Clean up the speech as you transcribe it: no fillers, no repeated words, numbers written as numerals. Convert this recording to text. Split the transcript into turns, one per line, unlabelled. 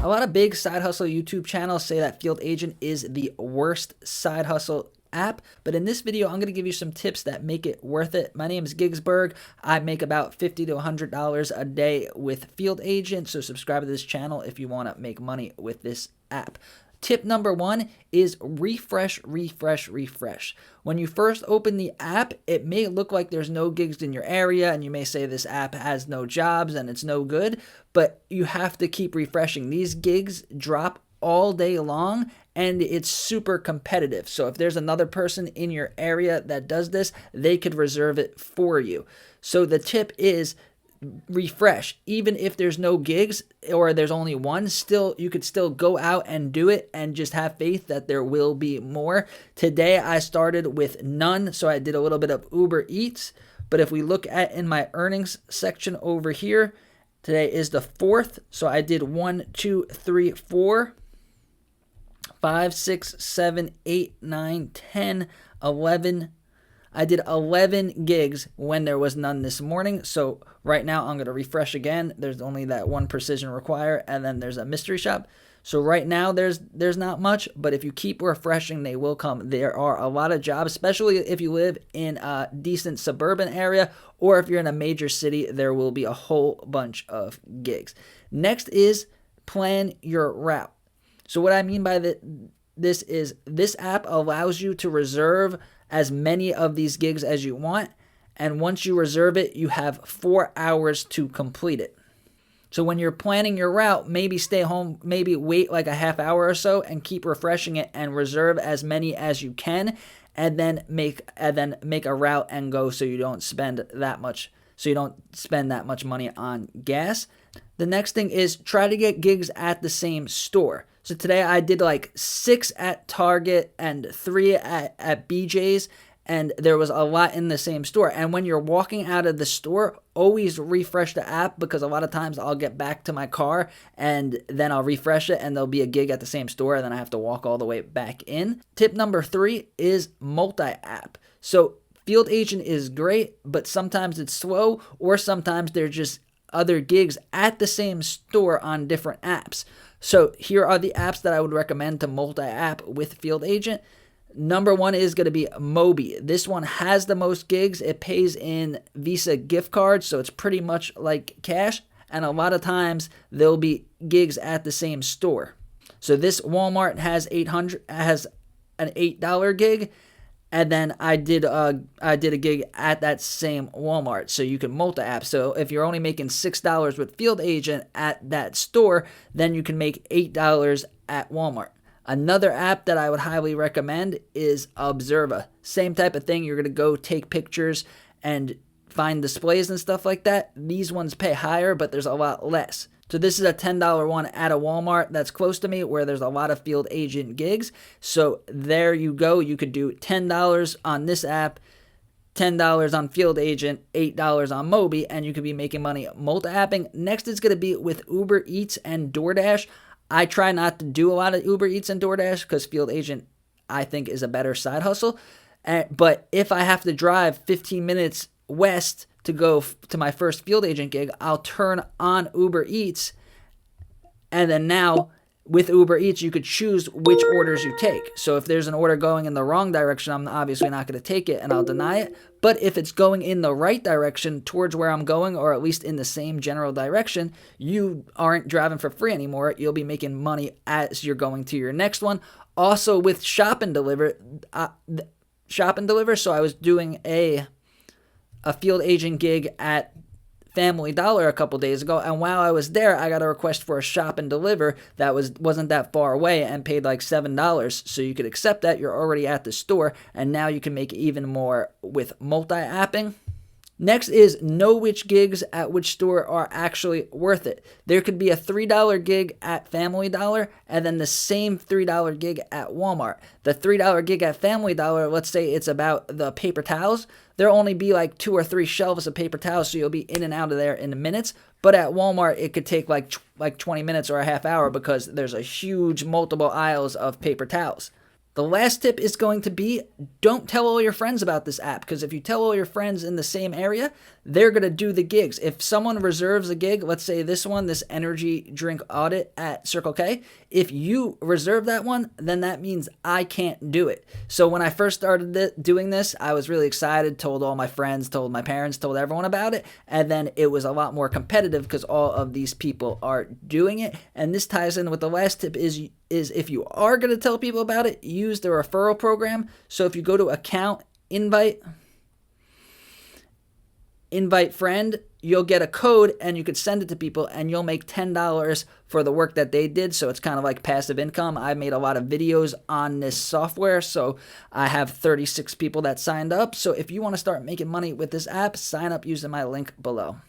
A lot of big side hustle YouTube channels say that Field Agent is the worst side hustle app, but in this video, I'm going to give you some tips that make it worth it. My name is Gigsburg. I make about $50 to $100 a day with Field Agent, so subscribe to this channel if you want to make money with this app. Tip number one is refresh, refresh, refresh. When you first open the app, it may look like there's no gigs in your area, and you may say this app has no jobs and it's no good, but you have to keep refreshing. These gigs drop all day long, and it's super competitive. So if there's another person in your area that does this, they could reserve it for you. So the tip is refresh. Even if there's no gigs or there's only one, still you could still go out and do it and just have faith that there will be more. Today I started with none, so I did a little bit of Uber Eats. But if we look at in my earnings section over here, today is the 4th, so I did 1, 2, 3, 4, 5, 6, 7, 8, 9, 10, 11. I did 11 gigs when there was none this morning. So right now I'm going to refresh again. There's only that one precision require, and then there's a mystery shop. So right now there's not much, but if you keep refreshing, they will come. There are a lot of jobs, especially if you live in a decent suburban area, or if you're in a major city, there will be a whole bunch of gigs. Next is plan your route. So what I mean by this is this app allows you to reserve as many of these gigs as you want, and once you reserve it, you have 4 hours to complete it. So when you're planning your route, maybe stay home, maybe wait like a half hour or so and keep refreshing it and reserve as many as you can, and then make a route and go so you don't spend that much money on gas. The next thing is try to get gigs at the same store. So today I did like 6 at Target and 3 at BJ's, and there was a lot in the same store. And when you're walking out of the store, always refresh the app, because a lot of times I'll get back to my car and then I'll refresh it and there'll be a gig at the same store, and then I have to walk all the way back in. Tip number 3 is multi-app. So Field Agent is great, but sometimes it's slow, or sometimes there's just other gigs at the same store on different apps. So here are the apps that I would recommend to multi-app with Field Agent. Number 1 is going to be Mobi. This one has the most gigs. It pays in Visa gift cards, so it's pretty much like cash. And a lot of times there'll be gigs at the same store. So this Walmart has an $8 gig. And then I did a gig at that same Walmart, so you can multi-app. So if you're only making $6 with Field Agent at that store, then you can make $8 at Walmart. Another app that I would highly recommend is Observa. Same type of thing. You're going to go take pictures and find displays and stuff like that. These ones pay higher, but there's a lot less. So this is a $10 one at a Walmart that's close to me, where there's a lot of Field Agent gigs. So there you go. You could do $10 on this app, $10 on Field Agent, $8 on Mobi, and you could be making money multi-apping. Next is going to be with Uber Eats and DoorDash. I try not to do a lot of Uber Eats and DoorDash because Field Agent, I think, is a better side hustle. But if I have to drive 15 minutes west to go to my first Field Agent gig, I'll turn on Uber Eats, and then now with Uber Eats you could choose which orders you take. So if there's an order going in the wrong direction, I'm obviously not going to take it and I'll deny it. But if it's going in the right direction towards where I'm going, or at least in the same general direction, you aren't driving for free anymore. You'll be making money as you're going to your next one. Also with Shop and Deliver, so I was doing a Field Agent gig at Family Dollar a couple days ago, and while I was there, I got a request for a Shop and Deliver that wasn't that far away and paid like $7. So you could accept that. You're already at the store, and now you can make even more with multi-apping. Next is know which gigs at which store are actually worth it. There could be a $3 gig at Family Dollar and then the same $3 gig at Walmart. The $3 gig at Family Dollar, let's say it's about the paper towels, there'll only be like 2 or 3 shelves of paper towels, so you'll be in and out of there in minutes. But at Walmart, it could take like 20 minutes or a half hour because there's a huge multiple aisles of paper towels. The last tip is going to be don't tell all your friends about this app, because if you tell all your friends in the same area, they're going to do the gigs. If someone reserves a gig, let's say this one, this energy drink audit at Circle K, if you reserve that one, then that means I can't do it. So when I first started doing this, I was really excited, told all my friends, told my parents, told everyone about it, and then it was a lot more competitive because all of these people are doing it. And this ties in with the last tip is if you are going to tell people about it, use the referral program. So if you go to account, invite friend, you'll get a code and you could send it to people and you'll make $10 for the work that they did. So it's kind of like passive income. I made a lot of videos on this software. So I have 36 people that signed up. So if you want to start making money with this app, sign up using my link below.